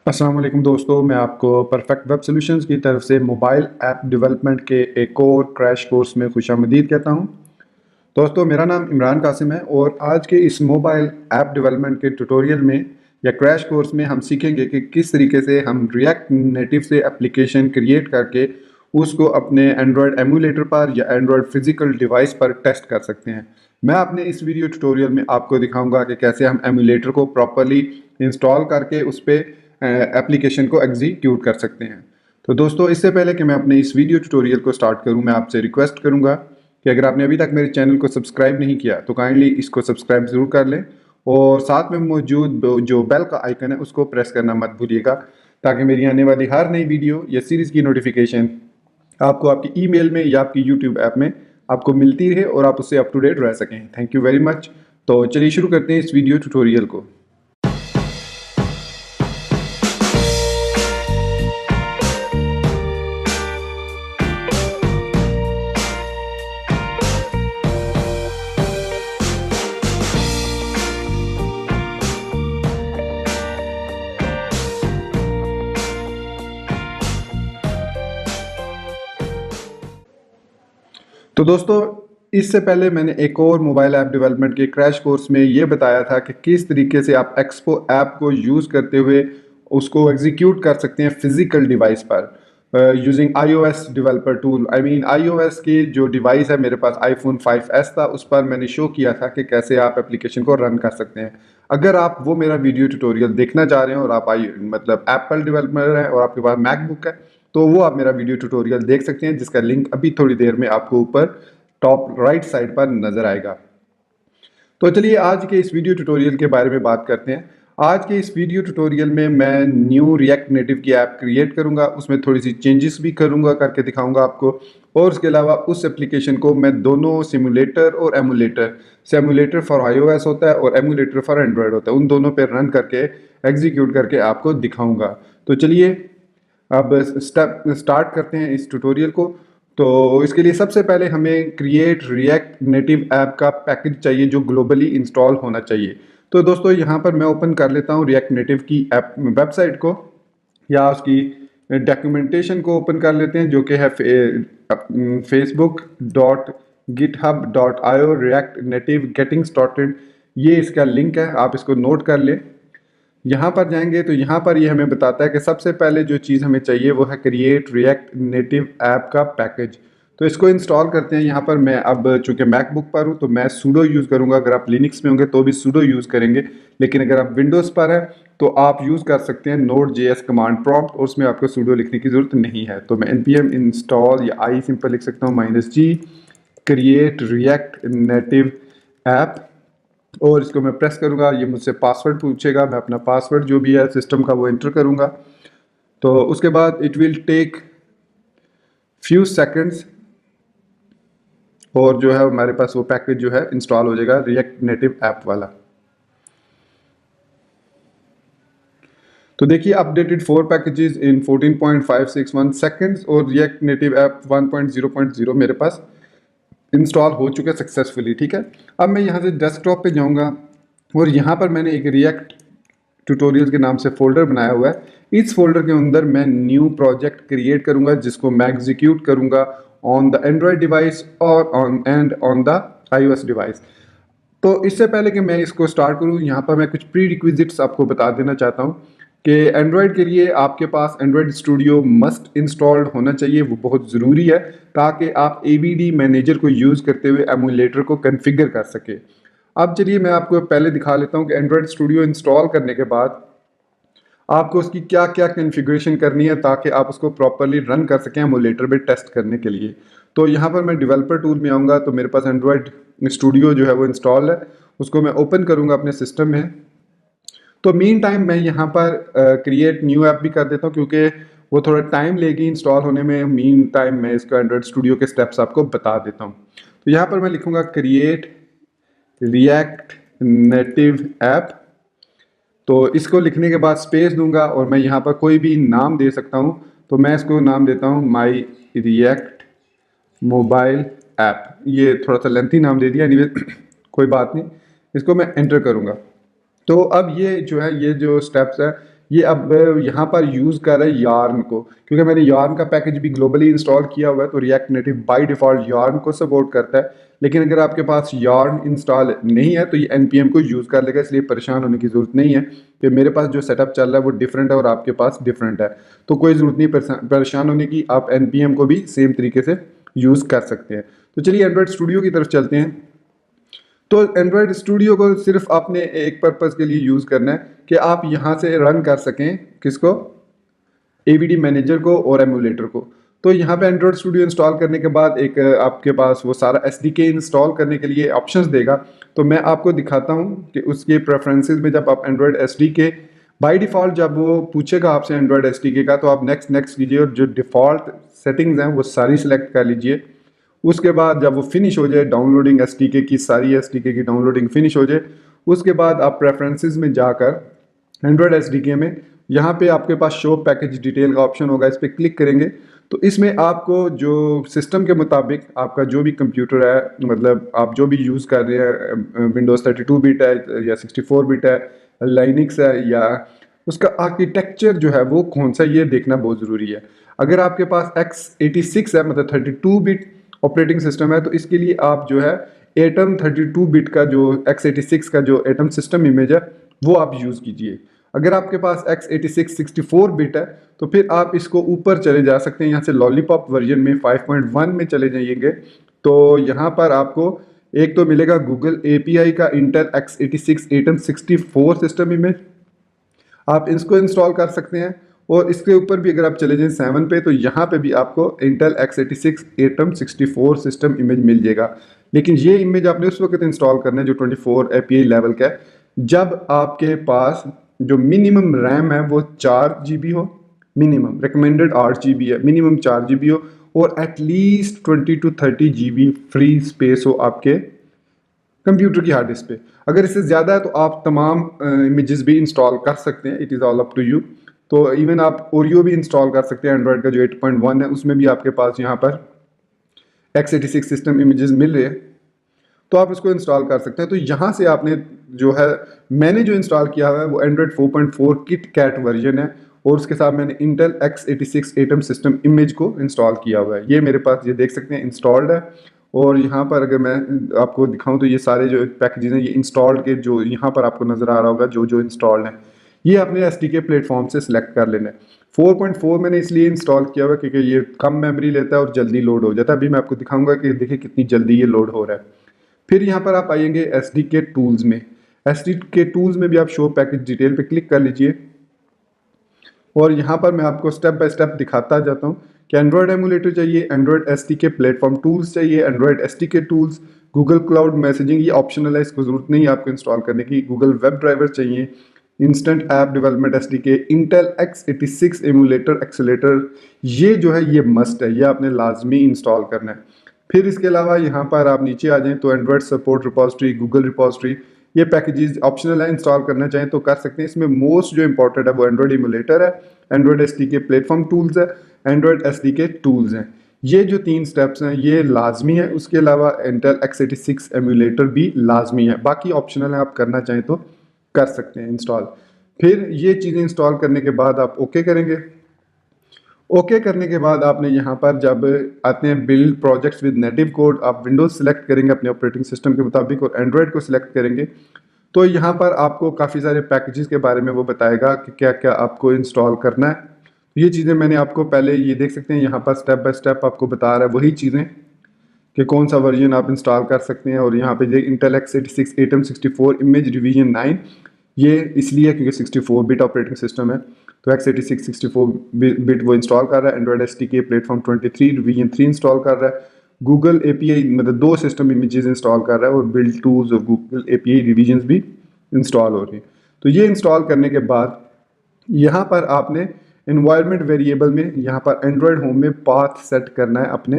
अस्सलाम वालेकुम दोस्तों, मैं आपको परफेक्ट वेब सॉल्यूशंस की तरफ से मोबाइल ऐप डेवलपमेंट के एक और क्रैश कोर्स में खुशामदीद कहता हूं। दोस्तों, मेरा नाम इमरान कासिम है और आज के इस मोबाइल ऐप डेवलपमेंट के ट्यूटोरियल में या क्रैश कोर्स में हम सीखेंगे कि किस तरीके से हम रिएक्ट नेटिव से एप्लीकेशन क्रिएट करके उसको अपने एंड्रॉयड एमुलेटर पर या एंड्रॉयड फिजिकल डिवाइस पर टेस्ट कर सकते हैं। मैं अपने इस वीडियो ट्यूटोरियल में आपको दिखाऊंगा कि कैसे हम एमुलेटर को प्रॉपरली इंस्टॉल करके उस पर एप्लीकेशन को एग्जीक्यूट कर सकते हैं। तो दोस्तों, इससे पहले कि मैं अपने इस वीडियो ट्यूटोरियल को स्टार्ट करूं, मैं आपसे रिक्वेस्ट करूंगा कि अगर आपने अभी तक मेरे चैनल को सब्सक्राइब नहीं किया तो काइंडली इसको सब्सक्राइब ज़रूर कर लें और साथ में मौजूद जो बेल का आइकन है उसको प्रेस करना मत भूलिएगा, ताकि मेरी आने वाली हर नई वीडियो या सीरीज़ की नोटिफिकेशन आपको आपकी ईमेल में या आपकी यूट्यूब ऐप में आपको मिलती रहे और आप उससे अप टू डेट रह सकें। Thank you very much. तो चलिए शुरू करते हैं इस वीडियो ट्यूटोरियल को। तो दोस्तों, इससे पहले मैंने एक और मोबाइल ऐप डेवलपमेंट के क्रैश कोर्स में ये बताया था कि किस तरीके से आप एक्सपो ऐप को यूज़ करते हुए उसको एग्जीक्यूट कर सकते हैं फिजिकल डिवाइस पर using iOS developer tool. I mean iOS की जो डिवाइस है, मेरे पास आईफोन 5S था, उस पर मैंने शो किया था कि कैसे आप एप्लीकेशन को रन कर सकते हैं। अगर आप वो मेरा वीडियो ट्यूटोरियल देखना चाह रहे हैं और आप मतलब एप्पल डेवलपर है और आपके पास मैकबुक है, तो वो आप मेरा वीडियो ट्यूटोरियल देख सकते हैं, जिसका लिंक अभी थोड़ी देर में आपको ऊपर टॉप राइट साइड पर नजर आएगा। तो चलिए आज के इस वीडियो ट्यूटोरियल के बारे में बात करते हैं। आज के इस वीडियो ट्यूटोरियल में मैं न्यू रिएक्ट नेटिव की ऐप क्रिएट करूंगा, उसमें थोड़ी सी चेंजेस भी करूंगा, करके दिखाऊंगा आपको। और उसके अलावा उस एप्लीकेशन को मैं दोनों सिमुलेटर और एमुलेटर, सिमुलेटर फॉर आईओएस होता है और एमुलेटर फॉर एंड्रॉयड होता है, उन दोनों पे रन करके एग्जीक्यूट करके आपको दिखाऊंगा। तो चलिए अब स्टार्ट करते हैं इस ट्यूटोरियल को। तो इसके लिए सबसे पहले हमें क्रिएट रिएक्ट नेटिव ऐप का पैकेज चाहिए जो ग्लोबली इंस्टॉल होना चाहिए। तो दोस्तों, यहाँ पर मैं ओपन कर लेता हूँ रिएक्ट नेटिव की ऐप वेबसाइट को, या उसकी डॉक्यूमेंटेशन को ओपन कर लेते हैं, जो कि है facebook.github.io react native getting started. ये इसका लिंक है, आप इसको नोट कर लें। यहाँ पर जाएंगे तो यहाँ पर ये हमें बताता है कि सबसे पहले जो चीज़ हमें चाहिए वो है क्रिएट रिएक्ट नेटिव ऐप का पैकेज। तो इसको इंस्टॉल करते हैं। यहाँ पर मैं अब चूंकि मैकबुक पर हूँ तो मैं सूडो यूज़ करूँगा। अगर आप लिनक्स में होंगे तो भी सूडो यूज़ करेंगे, लेकिन अगर आप विंडोज़ पर है तो आप यूज़ कर सकते हैं Node.js कमांड प्रॉम्प्ट, और उसमें आपको सूडो लिखने की ज़रूरत नहीं है। तो मैं npm इंस्टॉल या आई सिंपल लिख सकता हूँ -g create React Native app, और इसको मैं प्रेस करूंगा। ये मुझसे पासवर्ड पूछेगा, मैं अपना पासवर्ड जो भी है सिस्टम का वो एंटर करूंगा। तो उसके बाद it will take few seconds और जो है हमारे पास वो पैकेज जो है इंस्टॉल हो जाएगा, रिएक्ट नेटिव ऐप वाला। तो देखिए, अपडेटेड 4 पैकेजेस इन 14.561 सेकंड्स और रिएक्ट नेटिव ऐप 1.0.0 मेरे पास इंस्टॉल हो चुका है सक्सेसफुली। ठीक है, अब मैं यहाँ से डेस्कटॉप पे जाऊँगा और यहाँ पर मैंने एक रिएक्ट ट्यूटोरियल के नाम से फोल्डर बनाया हुआ है। इस फोल्डर के अंदर मैं न्यू प्रोजेक्ट क्रिएट करूँगा, जिसको मैं एग्जीक्यूट करूँगा ऑन द एंड्रॉयड डिवाइस और ऑन द आईओएस डिवाइस। तो इससे पहले कि मैं इसको स्टार्ट करूँ, यहाँ पर मैं कुछ प्री रिक्विजिट्स आपको बता देना चाहता हूँ कि एंड्रॉयड के लिए आपके पास एंड्रॉयड स्टूडियो मस्ट इंस्टॉल्ड होना चाहिए, वो बहुत ज़रूरी है, ताकि आप ABD मैनेजर को यूज़ करते हुए एमुलेटर को कन्फिगर कर सके। अब चलिए मैं आपको पहले दिखा लेता हूँ कि एंड्रॉयड स्टूडियो इंस्टॉल करने के बाद आपको उसकी क्या क्या कॉन्फ़िगरेशन करनी है, ताकि आप उसको प्रॉपरली रन कर सकें एमुलेटर पे टेस्ट करने के लिए। तो यहाँ पर मैं डेवलपर टूल में आऊँगा, तो मेरे पास एंड्रॉयड स्टूडियो जो है वो इंस्टॉल है, उसको मैं ओपन करूँगा अपने सिस्टम में। तो मीन टाइम मैं यहाँ पर क्रिएट न्यू ऐप भी कर देता हूँ, क्योंकि वो थोड़ा टाइम लेगी इंस्टॉल होने में। मीन टाइम मैं इसको एंड्रॉयड स्टूडियो के स्टेप्स आपको बता देता हूँ। तो यहाँ पर मैं लिखूँगा क्रिएट रिएक्ट नेटिव ऐप। तो इसको लिखने के बाद स्पेस दूंगा और मैं यहाँ पर कोई भी नाम दे सकता हूँ। तो मैं इसको नाम देता हूँ माई रिएक्ट मोबाइल ऐप। ये थोड़ा सा लेंथी नाम दे दिया, एनीवे कोई बात नहीं, इसको मैं एंटर करूँगा। तो अब ये जो है, ये जो स्टेप्स है, ये अब यहाँ पर यूज़ कर रहा है यार्न को, क्योंकि मैंने यार्न का पैकेज भी ग्लोबली इंस्टॉल किया हुआ है, तो react native by default yarn को सपोर्ट करता है। लेकिन अगर आपके पास यार्न इंस्टॉल नहीं है तो ये npm को यूज़ कर लेगा, इसलिए परेशान होने की ज़रूरत नहीं है कि मेरे पास जो सेटअप चल रहा है वो डिफरेंट है और आपके पास डिफरेंट है। तो कोई ज़रूरत नहीं परेशान होने की, आप npm को भी सेम तरीके से यूज़ कर सकते हैं। तो चलिए एंड्रॉयड स्टूडियो की तरफ चलते हैं। तो एंड्रॉयड स्टूडियो को सिर्फ आपने एक पर्पज़ के लिए यूज़ करना है कि आप यहाँ से रन कर सकें किसको, एवीडी मैनेजर को और एमुलेटर को। तो यहाँ पे एंड्रॉयड स्टूडियो इंस्टॉल करने के बाद एक आपके पास वो सारा एसडीके इंस्टॉल करने के लिए ऑप्शंस देगा। तो मैं आपको दिखाता हूँ कि उसके प्रेफरेंसेस में जब आप एंड्रॉयड एसडीके बाय डिफ़ॉल्ट जब वो पूछेगा आपसे एंड्रॉयड एसडीके का, तो आप नेक्स्ट कीजिए और जो डिफ़ॉल्ट सेटिंग्स हैं वो सारी सिलेक्ट कर लीजिए। उसके बाद जब वो फिनिश हो जाए, डाउनलोडिंग एसडीके की सारी एसडीके की डाउनलोडिंग फिनिश हो जाए, उसके बाद आप प्रेफरेंसेस में जाकर एंड्रॉयड एसडीके में यहाँ पे आपके पास शो पैकेज डिटेल का ऑप्शन होगा, इस पर क्लिक करेंगे तो इसमें आपको जो सिस्टम के मुताबिक आपका जो भी कंप्यूटर है, मतलब आप जो भी यूज़ कर रहे हैं, विंडोज़ 32 बिट है या 64 बिट है, लाइनिक्स है, या उसका आर्किटेक्चर जो है वो कौन सा, ये देखना बहुत ज़रूरी है। अगर आपके पास x86 है, मतलब 32 बिट ऑपरेटिंग सिस्टम है, तो इसके लिए आप जो है एटम 32 बिट का जो x86 का जो एटम सिस्टम इमेज है वो आप यूज़ कीजिए। अगर आपके पास x86 64 बिट है तो फिर आप इसको ऊपर चले जा सकते हैं, यहाँ से लॉलीपॉप वर्जन में 5.1 में चले जाइएंगे। तो यहाँ पर आपको एक तो मिलेगा गूगल API का Intel x86 atom 64 system image, आप इसको इंस्टॉल कर सकते हैं। और इसके ऊपर भी अगर आप चले जाएं 7 पे, तो यहाँ पे भी आपको Intel x86 atom 64 system image मिल जाएगा। लेकिन ये इमेज आपने उस वक्त इंस्टॉल करना है जो 24 API लेवल का है, जब आपके पास जो मिनिमम रैम है वो 4 GB हो, मिनिमम रिकमेंडेड 8 GB है, मिनिमम 4 GB हो, और at least 20 to 30 GB free space हो आपके कंप्यूटर की हार्ड डिस्क पे। अगर इससे ज़्यादा है तो आप तमाम इमेजेस भी इंस्टॉल कर सकते हैं, it is all up to you. तो इवन आप ओरियो भी इंस्टॉल कर सकते हैं, एंड्रॉयड का जो 8.1 है उसमें भी आपके पास यहाँ पर x86 सिस्टम इमेजेस मिल रहे हैं, तो आप इसको इंस्टॉल कर सकते हैं। तो यहाँ से आपने जो है, मैंने जो इंस्टॉल किया हुआ है वो एंड्रॉयड 4.4 किट कैट वर्जन है, और उसके साथ मैंने Intel x86 atom system image को इंस्टॉल किया हुआ है। ये मेरे पास, ये देख सकते हैं इंस्टॉल्ड है। और यहाँ पर अगर मैं आपको दिखाऊं तो ये सारे जो पैकेजेस हैं ये इंस्टॉल्ड के जो यहाँ पर आपको नज़र आ रहा होगा जो जो इंस्टॉल्ड हैं, ये अपने एसडीके प्लेटफॉर्म से सिलेक्ट कर लेना है। 4.4 मैंने इसलिए इंस्टॉल किया हुआ क्योंकि ये कम मेमोरी लेता है और जल्दी लोड हो जाता है। अभी मैं आपको दिखाऊंगा कि देखिए कितनी जल्दी ये लोड हो रहा है। फिर यहाँ पर आप आएंगे एसडीके टूल्स में। एसडीके टूल्स में भी आप शो पैकेज डिटेल पे क्लिक कर लीजिए, और यहाँ पर मैं आपको स्टेप बाय स्टेप दिखाता जाता हूँ कि एंड्रॉयड एमुलेटर चाहिए, एंड्रॉयड एसडीके प्लेटफॉर्म टूल्स चाहिए, Android SDK tools, Google cloud messaging ये ऑप्शनल है, इसको ज़रूरत नहीं है आपको इंस्टॉल करने की, गूगल वेब ड्राइवर चाहिए, instant app development SDK, Intel x86 emulator accelerator, ये जो है ये मस्ट है, ये आपने लाजमी इंस्टॉल करना है। फिर इसके अलावा यहाँ पर आप नीचे आ जाएँ तो Android support repository, Google repository, ये पैकेजेस ऑप्शनल है, इंस्टॉल करना चाहें तो कर सकते हैं। इसमें मोस्ट जो इंपॉर्टेंट है वो एंड्रॉयड एमुलेटर है, एंड्रॉयड एसडीके प्लेटफॉर्म टूल्स है, एंड्रॉयड एसडीके टूल्स हैं। ये जो 3 स्टेप्स हैं ये लाजमी है। उसके अलावा इंटेल x86 एमुलेटर भी लाजमी है, बाकी ऑप्शनल है, आप करना चाहें तो कर सकते हैं इंस्टॉल। फिर ये चीज़ें इंस्टॉल करने के बाद आप ओके करेंगे। ओके करने के बाद आपने यहाँ पर जब आते हैं build projects with native code, आप विंडोज़ सेलेक्ट करेंगे अपने ऑपरेटिंग सिस्टम के मुताबिक और एंड्रॉयड को सिलेक्ट करेंगे, तो यहाँ पर आपको काफ़ी सारे पैकेजेस के बारे में वो बताएगा कि क्या क्या आपको इंस्टॉल करना है। तो ये चीज़ें मैंने आपको पहले, ये देख सकते हैं यहाँ पर स्टेप बाय स्टेप आपको बता रहा है वही चीज़ें कि कौन सा वर्जन आप इंस्टॉल कर सकते हैं। और यहाँ पे ये Intel x86 atom 64 image revision 9, ये इसलिए क्योंकि 64 बिट ऑपरेटिंग सिस्टम है, तो x86 64 बिट वो इंस्टॉल कर रहा है। Android SDK platform 23 revision 3 install कर रहा है। गूगल API मतलब 2 सिस्टम इमेजेस इंस्टॉल कर रहा है, और बिल्ड टूल्स और गूगल API रिवीजन्स भी इंस्टॉल हो रही हैं। तो ये इंस्टॉल करने के बाद यहाँ पर आपने एनवायरनमेंट वेरिएबल में यहाँ पर एंड्रॉयड होम में पाथ सेट करना है अपने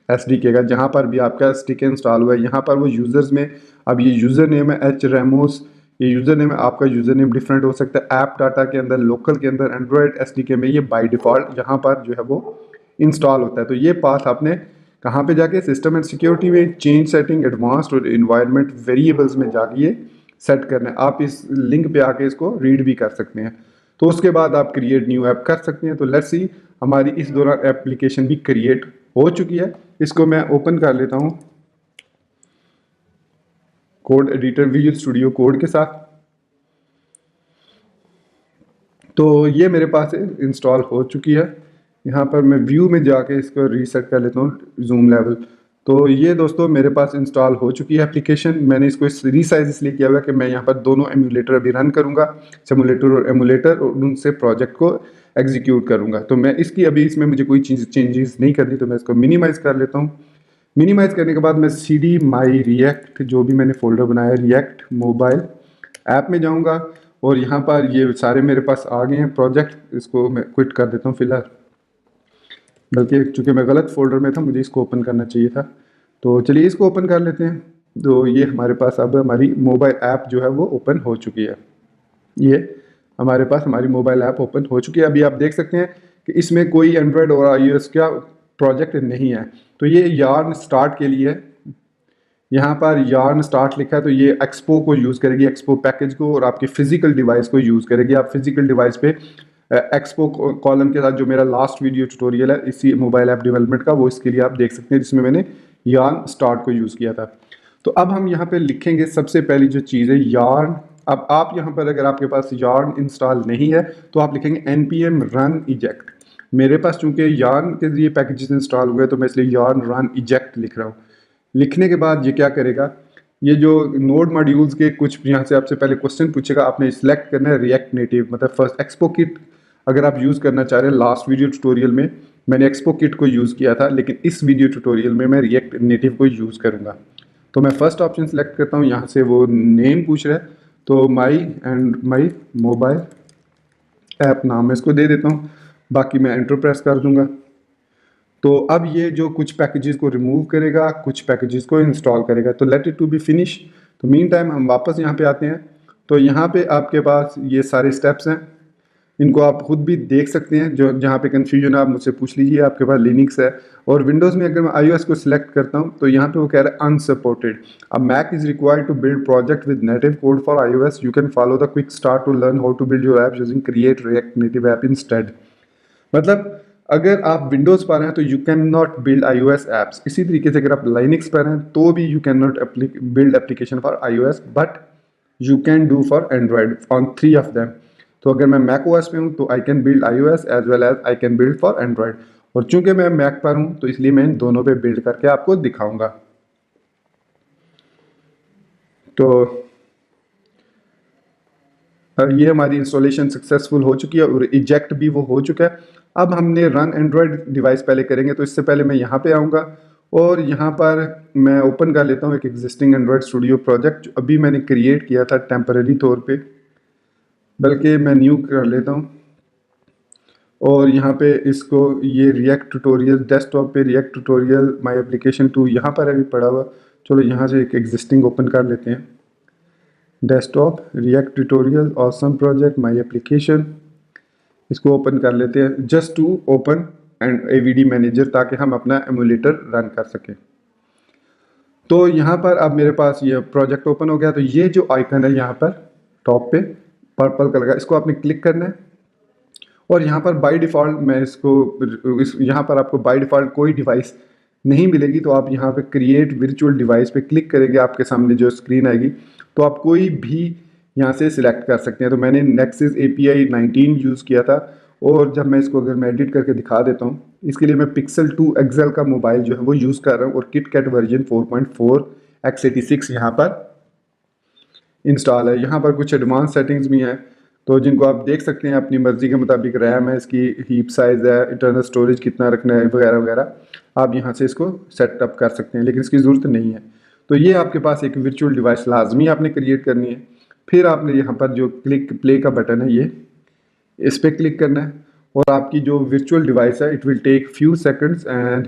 एसडीके का, जहाँ पर भी आपका एसडीके इंस्टॉल हुआ है। यहाँ पर वो यूज़र्स में अब ये यूज़र नेम है एच रेमोस, ये यूज़र नेम है, आपका यूज़र नेम डिफरेंट हो सकता है। ऐप डाटा के अंदर, लोकल के अंदर, एंड्रॉयड एसडीके में ये बाय डिफ़ॉल्ट यहाँ पर जो है वो इंस्टॉल होता है। तो ये पाथ आपने कहाँ पे जाके सिस्टम एंड सिक्योरिटी में चेंज सेटिंग एडवांस्ड और इन्वायरमेंट वेरिएबल्स में जाके ये सेट करना है। आप इस लिंक पे आके इसको रीड भी कर सकते हैं। तो उसके बाद आप क्रिएट न्यू ऐप कर सकते हैं। तो लेट्स सी हमारी इस दौरान एप्लीकेशन भी क्रिएट हो चुकी है। इसको मैं ओपन कर लेता हूँ code editor visual studio code के साथ। तो ये मेरे पास इंस्टॉल हो चुकी है। यहाँ पर मैं व्यू में जाके इसको रीसेट कर लेता हूँ जूम लेवल। तो ये दोस्तों मेरे पास इंस्टॉल हो चुकी है एप्लीकेशन। मैंने इसको रीसाइज इसलिए किया हुआ है कि मैं यहाँ पर दोनों एमुलेटर अभी रन करूँगा, सिमुलेटर और एमुलेटर, और उनसे प्रोजेक्ट को एग्जीक्यूट करूँगा। तो मैं इसकी अभी इसमें मुझे कोई चेंजेस नहीं करनी, तो मैं इसको मिनिमाइज़ कर लेता हूँ। मिनिमाइज़ करने के बाद मैं CD माई रिएक्ट जो भी मैंने फोल्डर बनाया रिएक्ट मोबाइल ऐप में जाऊँगा, और यहाँ पर ये सारे मेरे पास आ गए हैं प्रोजेक्ट। इसको मैं क्विट कर देता हूँ फिलहाल, बल्कि चूँकि मैं गलत फोल्डर में था, मुझे इसको ओपन करना चाहिए था। तो चलिए इसको ओपन कर लेते हैं। तो ये हमारे पास अब हमारी मोबाइल ऐप जो है वो ओपन हो चुकी है। ये हमारे पास हमारी मोबाइल ऐप ओपन हो चुकी है। अभी आप देख सकते हैं कि इसमें कोई एंड्रॉयड और iOS का प्रोजेक्ट नहीं है। तो ये यार्न स्टार्ट के लिए, यहाँ पर यार्न स्टार्ट लिखा है, तो ये एक्सपो को यूज़ करेगी, एक्सपो पैकेज को, और आपकी फिजिकल डिवाइस को यूज़ करेगी। आप फिजिकल डिवाइस पे एक्सपो कॉलम के साथ जो मेरा लास्ट वीडियो ट्यूटोरियल है इसी मोबाइल ऐप डेवलपमेंट का, वो इसके लिए आप देख सकते हैं, जिसमें मैंने यार्न स्टार्ट को यूज़ किया था। तो अब हम यहाँ पे लिखेंगे सबसे पहली जो चीज़ है यार्न। अब आप यहाँ पर अगर आपके पास यार्न इंस्टॉल नहीं है तो आप लिखेंगे npm run eject। मेरे पास चूंकि यार्न के लिए पैकेजेस इंस्टॉल हुए तो मैं इसलिए यार्न run eject लिख रहा हूँ। लिखने के बाद ये क्या करेगा, ये जो नोड मॉड्यूल्स के कुछ यहाँ से आपसे पहले क्वेश्चन पूछेगा, आपने सिलेक्ट करना है रिएक्ट नेटिव, मतलब फर्स्ट एक्सपो किट अगर आप यूज़ करना चाह रहे हैं। लास्ट वीडियो ट्यूटोरियल में मैंने एक्सपो किट को यूज़ किया था, लेकिन इस वीडियो ट्यूटोरियल में मैं रिएक्ट नेटिव को यूज़ करूँगा। तो मैं फर्स्ट ऑप्शन सेलेक्ट करता हूँ, यहाँ से वो नेम पूछ रहा है, तो माई मोबाइल ऐप नाम मैं इसको दे देता हूँ, बाकी मैं एंटर प्रेस कर दूँगा। तो अब ये जो कुछ पैकेजेस को रिमूव करेगा, कुछ पैकेजेस को इंस्टॉल करेगा। तो let it to be finish. तो मीन टाइम हम वापस यहाँ पे आते हैं। तो यहाँ पे आपके पास ये सारे स्टेप्स हैं, इनको आप खुद भी देख सकते हैं। जो जहाँ पे कन्फ्यूजन है आप मुझसे पूछ लीजिए। आपके पास लिनक्स है और विंडोज़ में अगर मैं iOS को सिलेक्ट करता हूँ तो यहाँ पे वो कह रहा है अनसपोर्टेड। अब Mac is required to build project with native code for iOS, you can follow the quick start to learn how to build your app using create React Native app instead. मतलब अगर आप Windows पर हैं तो you can not build iOS apps. इसी तरीके से अगर आप लाइनक्स पर हैं तो भी you can not build application for iOS, but you can do for Android on 3 of them. तो अगर मैं मैक ओएस पे हूँ तो I can build iOS as well as I can build for Android. और चूंकि मैं मैक पर हूँ तो इसलिए मैं इन दोनों पे बिल्ड करके आपको दिखाऊंगा। तो ये हमारी इंस्टॉलेशन सक्सेसफुल हो चुकी है और इजेक्ट भी वो हो चुका है। अब हमने रन एंड्रॉयड डिवाइस पहले करेंगे, तो इससे पहले मैं यहाँ पे आऊँगा और यहाँ पर मैं ओपन कर लेता हूँ एक एग्जिस्टिंग एंड्रॉयड स्टूडियो प्रोजेक्ट जो अभी मैंने क्रिएट किया था टेम्पररी तौर पे, बल्कि मैं न्यू कर लेता हूँ। और यहाँ पे इसको ये रिएक्ट ट्यूटोरियल डेस्कटॉप पे रिएक्ट ट्यूटोरियल माय एप्लीकेशन 2 यहाँ पर अभी पड़ा हुआ। चलो यहाँ से एक एग्जिस्टिंग ओपन कर लेते हैं, desktop react tutorial awesome project my application. इसको ओपन कर लेते हैं just to open and AVD manager, ताकि हम अपना एमुलेटर रन कर सकें। तो यहाँ पर अब मेरे पास ये प्रोजेक्ट ओपन हो गया। तो ये जो आइकन है यहाँ पर टॉप पे पर्पल कलर का, इसको आपने क्लिक करना है और यहाँ पर बाय डिफ़ॉल्ट मैं यहाँ पर आपको बाय डिफ़ॉल्ट कोई डिवाइस नहीं मिलेगी। तो आप यहाँ पे क्रिएट वर्चुअल डिवाइस पे क्लिक करेंगे, आपके सामने जो स्क्रीन आएगी तो आप कोई भी यहाँ से सिलेक्ट कर सकते हैं। तो मैंने Nexus API 19 यूज़ किया था, और जब मैं इसको अगर मैं एडिट करके दिखा देता हूँ, इसके लिए मैं Pixel 2 XL का मोबाइल जो है वो यूज़ कर रहा हूँ और KitKat वर्जन 4.4 x86 यहाँ पर इंस्टॉल है। यहाँ पर कुछ एडवांस सेटिंग्स भी हैं तो जिनको आप देख सकते हैं अपनी मर्ज़ी के मुताबिक। रैम है, इसकी हीप साइज़ है, इंटरनल स्टोरेज कितना रखना है वगैरह वगैरह, आप यहाँ से इसको सेटअप कर सकते हैं, लेकिन इसकी ज़रूरत नहीं है। तो ये आपके पास एक वर्चुअल डिवाइस लाजमी आपने क्रिएट करनी है। फिर आपने यहाँ पर जो क्लिक प्ले का बटन है ये इस पर क्लिक करना है और आपकी जो वर्चुअल डिवाइस है it will take few seconds. And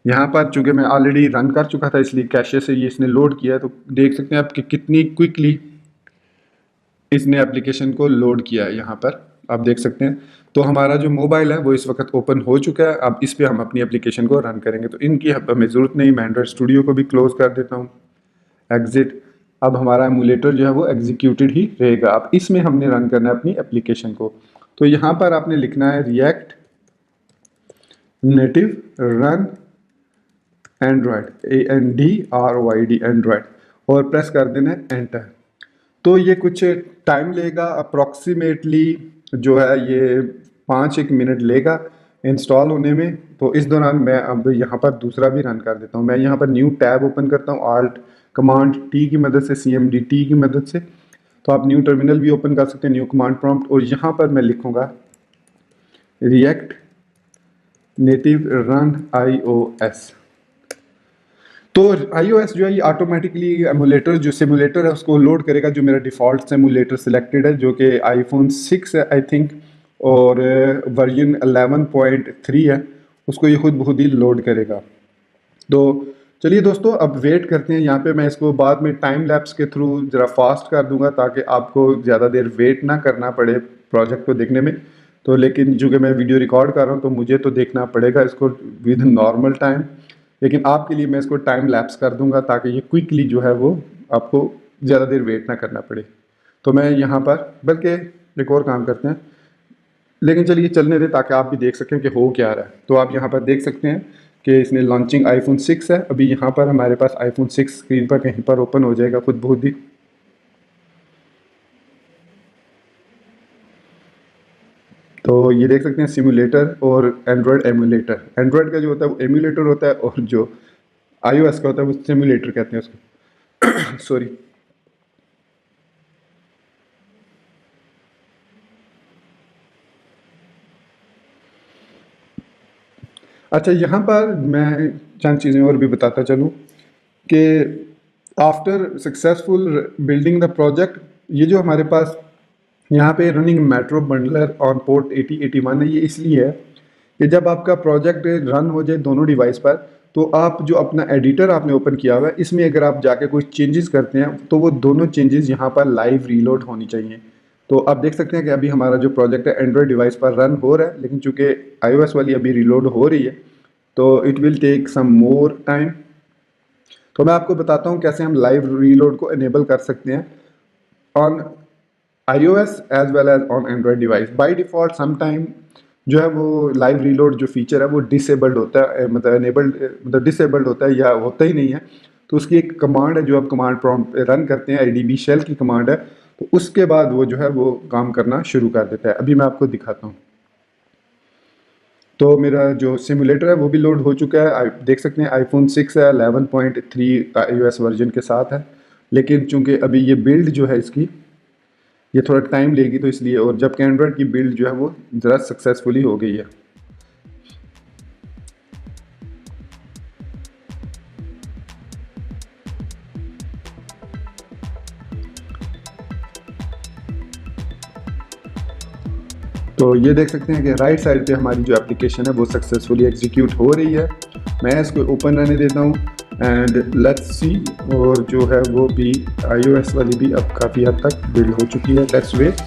यहाँ पर चूँकि मैं ऑलरेडी रन कर चुका था इसलिए कैशे से ये इसने लोड किया है। तो देख सकते हैं आप कि कितनी क्विकली इसने एप्लीकेशन को लोड किया है, यहाँ पर आप देख सकते हैं। तो हमारा जो मोबाइल है वो इस वक्त ओपन हो चुका है। अब इस पे हम अपनी एप्लीकेशन को रन करेंगे। तो इनकी हमें ज़रूरत नहीं, मैं एंड्रॉयड स्टूडियो को भी क्लोज कर देता हूँ, एग्जिट। अब हमारा एमुलेटर जो है वो एग्जीक्यूटेड ही रहेगा। अब इसमें हमने रन करना है अपनी एप्लीकेशन को। तो यहाँ पर आपने लिखना है react native run Android, ANDROID Android, और प्रेस कर देना है एंटर। तो ये कुछ टाइम लेगा, अप्रॉक्सीमेटली जो है ये 5-1 मिनट लेगा इंस्टॉल होने में। तो इस दौरान मैं अब यहाँ पर दूसरा भी रन कर देता हूँ। मैं यहाँ पर न्यू टैब ओपन करता हूँ Alt कमांड T की मदद से, CMD T की मदद से। तो आप न्यू टर्मिनल भी ओपन कर सकते हैं, न्यू कमांड प्रॉम्प्ट, और यहाँ पर मैं लिखूँगा रिएक्ट नेटिव रन iOS। तो iOS जो है ये ऑटोमेटिकली एमुलेटर, जो सिमुलेटर है उसको लोड करेगा, जो मेरा डिफ़ॉल्ट सिमुलेटर सिलेक्टेड है जो कि iPhone 6 है आई थिंक, और वर्जन 11.3 है, उसको ये खुद ही लोड करेगा। तो चलिए दोस्तों, अब वेट करते हैं। यहाँ पे मैं इसको बाद में टाइम लैप्स के थ्रू ज़रा फास्ट कर दूंगा ताकि आपको ज़्यादा देर वेट ना करना पड़े प्रोजेक्ट को देखने में। तो लेकिन चूँकि मैं वीडियो रिकॉर्ड कर रहा हूँ तो मुझे तो देखना पड़ेगा इसको विद नॉर्मल टाइम, लेकिन आपके लिए मैं इसको टाइम लैप्स कर दूंगा ताकि ये क्विकली जो है वो आपको ज़्यादा देर वेट ना करना पड़े। तो मैं यहाँ पर बल्कि एक और काम करते हैं, लेकिन चलिए चलने दें ताकि आप भी देख सकें कि हो क्या रहा है। तो आप यहाँ पर देख सकते हैं कि इसने लॉन्चिंग iPhone 6 है। अभी यहाँ पर हमारे पास iPhone 6 स्क्रीन पर कहीं पर ओपन हो जाएगा खुद ही। तो ये देख सकते हैं सिमुलेटर और एंड्रॉयड एमुलेटर। एंड्रॉयड का जो होता है वो एमुलेटर होता है, और जो iOS का होता है वो सिमुलेटर कहते हैं उसको। सॉरी। अच्छा, यहाँ पर मैं चंद चीज़ें और भी बताता चलूँ कि after successful building the project, ये जो हमारे पास यहाँ पे running metro bundler on port 8081 है, ये इसलिए है कि जब आपका प्रोजेक्ट रन हो जाए दोनों डिवाइस पर, तो आप जो अपना एडिटर आपने ओपन किया हुआ है इसमें अगर आप जाके कोई चेंजेस करते हैं तो वो दोनों चेंजेस यहाँ पर लाइव रीलोड होनी चाहिए। तो आप देख सकते हैं कि अभी हमारा जो प्रोजेक्ट है एंड्रॉयड डिवाइस पर रन हो रहा है, लेकिन चूंकि iOS वाली अभी रीलोड हो रही है तो it will take some more time. तो मैं आपको बताता हूँ कैसे हम लाइव रीलोड को इनेबल कर सकते हैं on iOS as well as on Android device. By default sometime जो है वो लाइव रीलोड जो फीचर है वो डिसेबल्ड होता है, मतलब एनेबल्ड मतलब डिसेबल्ड होता है या होता ही नहीं है। तो उसकी एक कमांड है जो आप कमांड प्रॉम्प्ट रन करते हैं, IDB शेल की कमांड है, तो उसके बाद वो जो है वो काम करना शुरू कर देता है। अभी मैं आपको दिखाता हूँ। तो मेरा जो सिमुलेटर है वो भी लोड हो चुका है। आप देख सकते हैं iPhone 6 है, 11.3 iOS वर्जन के साथ है, लेकिन चूंकि अभी ये बिल्ड जो है इसकी ये थोड़ा टाइम लेगी तो इसलिए, और जबकि एंड्रॉयड की बिल्ड जो है वो ज़रा सक्सेसफुली हो गई है। तो ये देख सकते हैं कि राइट साइड पे हमारी जो एप्लीकेशन है वो सक्सेसफुली एग्जीक्यूट हो रही है। मैं इसको ओपन रहने देता हूँ एंड लेट्स सी, और जो है वो भी iOS वाली भी अब काफ़ी हद तक बिल्ड हो चुकी है। Let's wait.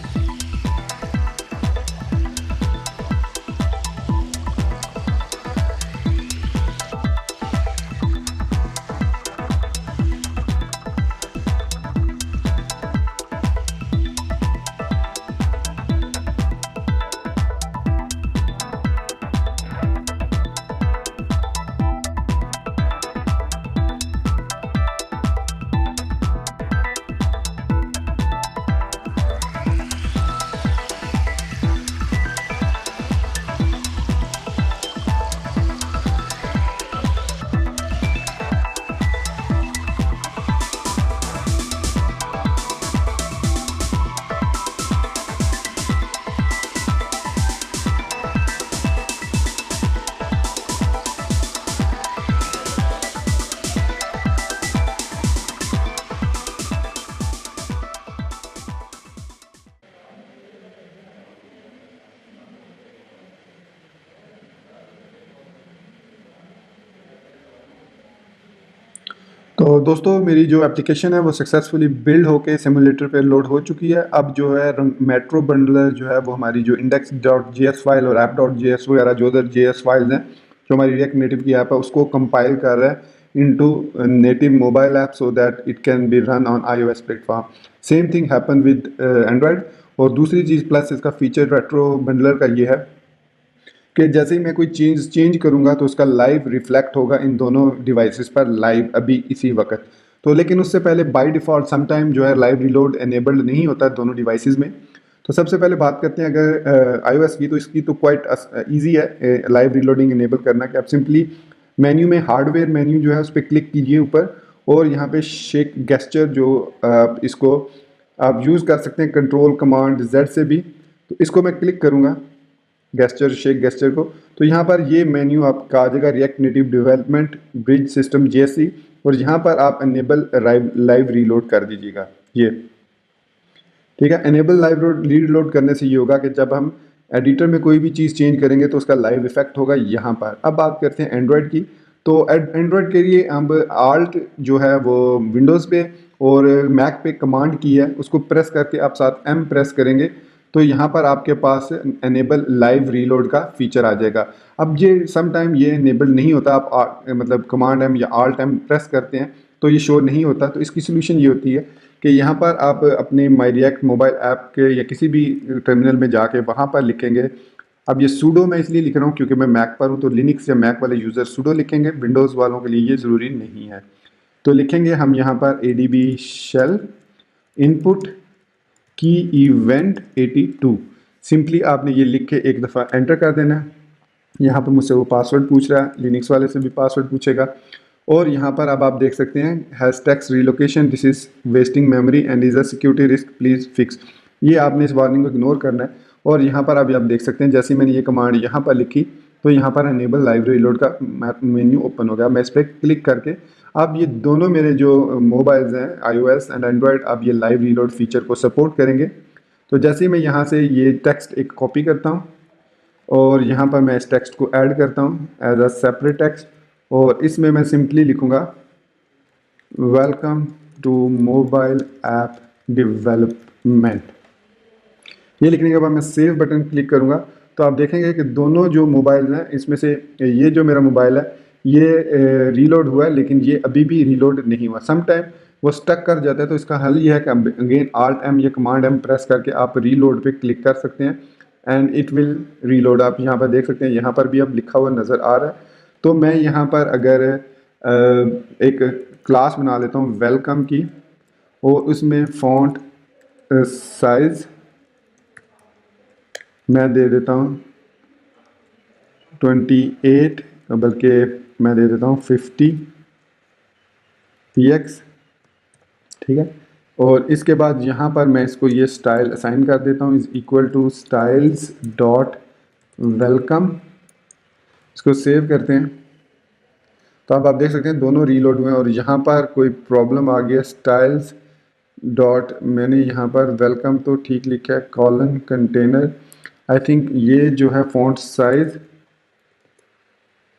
तो दोस्तों मेरी जो एप्लीकेशन है वो सक्सेसफुली बिल्ड होके सिमुलेटर पे लोड हो चुकी है। अब जो है मेट्रो बंडलर जो है वो हमारी जो index.js फाइल और app.js वगैरह जो उधर JS फाइल्स हैं, जो हमारी रिएक्ट नेटिव की ऐप है, उसको कंपाइल कर रहा है into native mobile app so that it can be run on iOS platform. Same thing happen with Android. और दूसरी चीज़ प्लस इसका फीचर रेट्रो बंडलर का ये है कि जैसे ही मैं कोई चेंज करूंगा तो उसका लाइव रिफ्लेक्ट होगा इन दोनों डिवाइसेस पर लाइव अभी इसी वक्त। तो लेकिन उससे पहले बाय डिफ़ॉल्ट समटाइम जो है लाइव रीलोड एनेबल्ड नहीं होता है दोनों डिवाइसेस में। तो सबसे पहले बात करते हैं अगर iOS की, तो इसकी तो क्वाइट ईजी है लाइव रीलोडिंग इनेबल करना कि आप सिंपली मेन्यू में हार्डवेयर मेन्यू जो है उस पर क्लिक कीजिए ऊपर, और यहाँ पे शेक गेस्चर जो इसको आप यूज़ कर सकते हैं कंट्रोल कमांड Z से भी। तो इसको मैं क्लिक करूँगा गेस्चर शेक गेस्चर को, तो यहाँ पर ये मेन्यू आपका आ जाएगा react native development bridge system JSC, और यहाँ पर आप एनेबल लाइव रीलोड कर दीजिएगा ये, ठीक है। एनेबल लाइव रीलोड करने से ये होगा कि जब हम एडिटर में कोई भी चीज़ चेंज करेंगे तो उसका लाइव इफेक्ट होगा यहाँ पर। अब बात करते हैं एंड्रॉयड की, तो एंड्रॉयड के लिए हम आल्ट जो है वो विंडोज़ पे और मैक पे कमांड की है, उसको प्रेस करके आप साथ M प्रेस करेंगे तो यहाँ पर आपके पास एनेबल लाइव रीलोड का फीचर आ जाएगा। अब ये सम टाइम ये एनेबल नहीं होता, आप मतलब कमांड M या आल्ट M प्रेस करते हैं तो ये शो नहीं होता। तो इसकी सोल्यूशन ये होती है कि यहाँ पर आप अपने माई रिएक्ट मोबाइल ऐप के या किसी भी टर्मिनल में जाके वहाँ पर लिखेंगे। अब ये सूडो मैं इसलिए लिख रहा हूँ क्योंकि मैं मैक पर हूँ, तो लिनक्स या मैक वाले यूज़र सूडो लिखेंगे, विंडोज़ वालों के लिए ये ज़रूरी नहीं है। तो लिखेंगे हम यहाँ पर ADB शेल इनपुट की इवेंट 82, सिंपली आपने ये लिख के एक दफ़ा एंटर कर देना है। यहाँ पर मुझसे वो पासवर्ड पूछ रहा है, लिनक्स वाले से भी पासवर्ड पूछेगा। और यहाँ पर अब आप देख सकते हैं has text relocation this is wasting memory and is a security risk please fix. ये आपने इस वार्निंग को इग्नोर करना है। और यहाँ पर अभी आप देख सकते हैं जैसे मैंने ये कमांड यहाँ पर लिखी तो यहाँ पर एनेबल लाइव रीलोड का मेन्यू ओपन हो गया। मैं इस पर क्लिक करके अब ये दोनों मेरे जो मोबाइल्स हैं iOS एंड एंड्रॉयड अब ये लाइव रीलोड फीचर को सपोर्ट करेंगे। तो जैसे ही मैं यहाँ से ये टेक्स्ट एक कॉपी करता हूँ और यहाँ पर मैं इस टेक्स्ट को ऐड करता हूँ एज अ सेपरेट टेक्स्ट, और इसमें मैं सिंपली लिखूँगा welcome to mobile app development. ये लिखने के बाद मैं सेव बटन क्लिक करूँगा तो आप देखेंगे कि दोनों जो मोबाइल हैं इसमें से ये जो मेरा मोबाइल है ये रीलोड हुआ है, लेकिन ये अभी भी रीलोड नहीं हुआ। सम टाइम वो स्टक कर जाता है, तो इसका हल ये है कि अगेन आल्ट M या कमांड M प्रेस करके आप रीलोड पे क्लिक कर सकते हैं एंड इट विल रीलोड। आप यहाँ पर देख सकते हैं, यहाँ पर भी अब लिखा हुआ नज़र आ रहा है। तो मैं यहाँ पर अगर एक क्लास बना लेता हूँ वेलकम की, और उसमें फ़ॉन्ट साइज़ मैं दे देता हूँ 28, बल्कि मैं दे देता हूँ 50 px, ठीक है। और इसके बाद यहाँ पर मैं इसको ये स्टाइल असाइन कर देता हूँ is equal to styles dot welcome. इसको सेव करते हैं तो अब आप देख सकते हैं दोनों रीलोड हुए हैं। और यहाँ पर कोई प्रॉब्लम आ गया, स्टाइल्स डॉट मैंने यहाँ पर वेलकम तो ठीक लिखा है, कॉलन कंटेनर आई थिंक ये जो है फ़ॉन्ट साइज़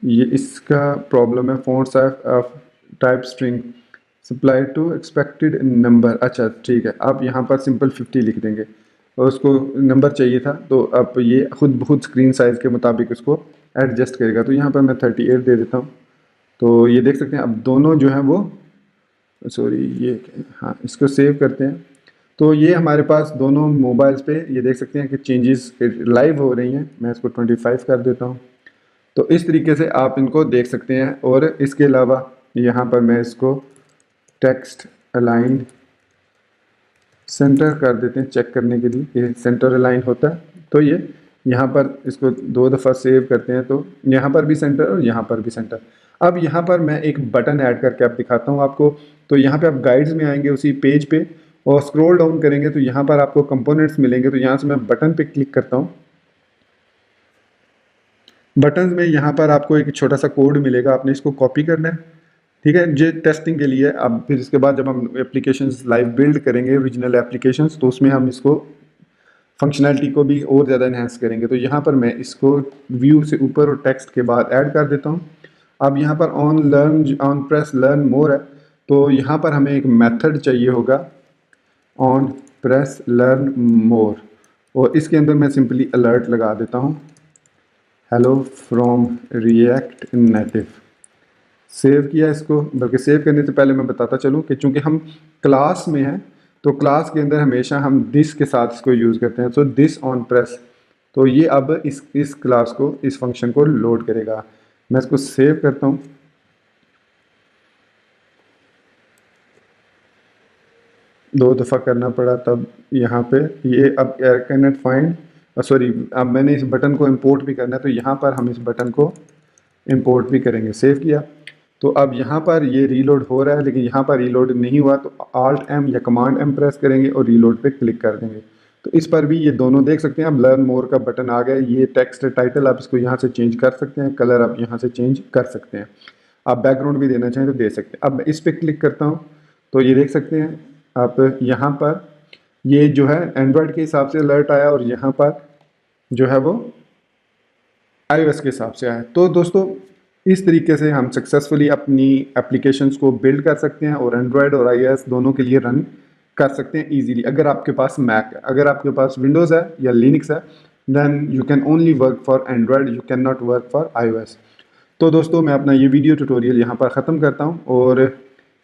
ये इसका प्रॉब्लम है, font size type string supply to expected number. अच्छा ठीक है, आप यहाँ पर सिंपल 50 लिख देंगे और उसको नंबर चाहिए था, तो अब ये खुद स्क्रीन साइज़ के मुताबिक उसको एडजस्ट करेगा। तो यहाँ पर मैं 38 दे देता हूँ। तो ये देख सकते हैं अब दोनों जो हैं वो सॉरी ये हाँ, इसको सेव करते हैं। तो ये हमारे पास दोनों मोबाइल्स पे ये देख सकते हैं कि चेंजेस लाइव हो रही हैं। मैं इसको 25 कर देता हूँ। तो इस तरीके से आप इनको देख सकते हैं। और इसके अलावा यहाँ पर मैं इसको टेक्स्ट अलाइन सेंटर कर देते हैं चेक करने के लिए, ये सेंटर अलाइन होता है। तो ये यहाँ पर इसको 2 दफ़ा सेव करते हैं तो यहाँ पर भी सेंटर और यहाँ पर भी सेंटर। अब यहाँ पर मैं एक बटन ऐड करके आप दिखाता हूँ आपको। तो यहाँ पे आप गाइड्स में आएंगे उसी पेज पे और स्क्रॉल डाउन करेंगे तो यहाँ पर आपको कंपोनेंट्स मिलेंगे। तो यहाँ से मैं बटन पे क्लिक करता हूँ। बटन में यहाँ पर आपको एक छोटा सा कोड मिलेगा, आपने इसको कॉपी करना है, ठीक है। ये टेस्टिंग के लिए। अब फिर इसके बाद जब हम एप्लीकेशंस लाइव बिल्ड करेंगे ओरिजिनल एप्लीकेशंस तो उसमें हम इसको फंक्शनैलिटी को भी और ज़्यादा इन्हेंस करेंगे। तो यहाँ पर मैं इसको व्यू से ऊपर और टेक्स्ट के बाद ऐड कर देता हूँ। अब यहाँ पर ऑन प्रेस लर्न मोर है, तो यहाँ पर हमें एक मेथड चाहिए होगा ऑन प्रेस लर्न मोर, और इसके अंदर मैं सिंपली अलर्ट लगा देता हूँ hello from react native. Save किया इसको, बल्कि सेव करने से पहले मैं बताता चलूँ कि चूँकि हम क्लास में हैं तो क्लास के अंदर हमेशा हम दिस के साथ इसको यूज़ करते हैं। सो दिस ऑन प्रेस, तो ये अब इस क्लास को, इस फंक्शन को लोड करेगा। मैं इसको सेव करता हूँ। दो दफ़ा करना पड़ा तब यहाँ पे ये अब कैनट फाइंड, सॉरी, अब मैंने इस बटन को इंपोर्ट भी करना है, तो यहाँ पर हम इस बटन को इंपोर्ट भी करेंगे। सेव किया तो अब यहाँ पर ये रीलोड हो रहा है, लेकिन यहाँ पर रीलोड नहीं हुआ, तो Alt M या कमांड M प्रेस करेंगे और रीलोड पे क्लिक कर देंगे। तो इस पर भी ये दोनों देख सकते हैं। अब लर्न मोर का बटन आ गया। ये टेक्स्ट टाइटल आप इसको यहाँ से चेंज कर सकते हैं, कलर आप यहाँ से चेंज कर सकते हैं, आप बैकग्राउंड भी देना चाहें तो दे सकते हैं। अब मैं इस पर क्लिक करता हूँ तो ये देख सकते हैं आप यहाँ पर ये जो है एंड्रॉयड के हिसाब से अलर्ट आया और यहाँ पर जो है वो iOS के हिसाब से आया। तो दोस्तों इस तरीके से हम सक्सेसफुली अपनी एप्लीकेशंस को बिल्ड कर सकते हैं और एंड्रॉयड और iOS दोनों के लिए रन कर सकते हैं इजीली। अगर आपके पास मैक है, अगर आपके पास विंडोज़ है या लिनक्स है, then you can only work for Android, you can not work for iOS। तो दोस्तों मैं अपना ये वीडियो ट्यूटोरियल यहाँ पर ख़त्म करता हूँ और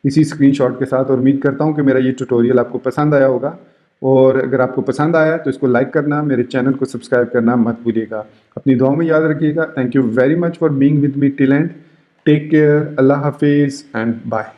इसी स्क्रीनशॉट के साथ, और उम्मीद करता हूँ कि मेरा ये ट्यूटोरियल आपको पसंद आया होगा। और अगर आपको पसंद आया तो इसको लाइक करना, मेरे चैनल को सब्सक्राइब करना मत भूलिएगा। अपनी दुआओं में याद रखिएगा। Thank you very much for being with me till end. Take care, अल्लाह हाफिज़ एंड बाय।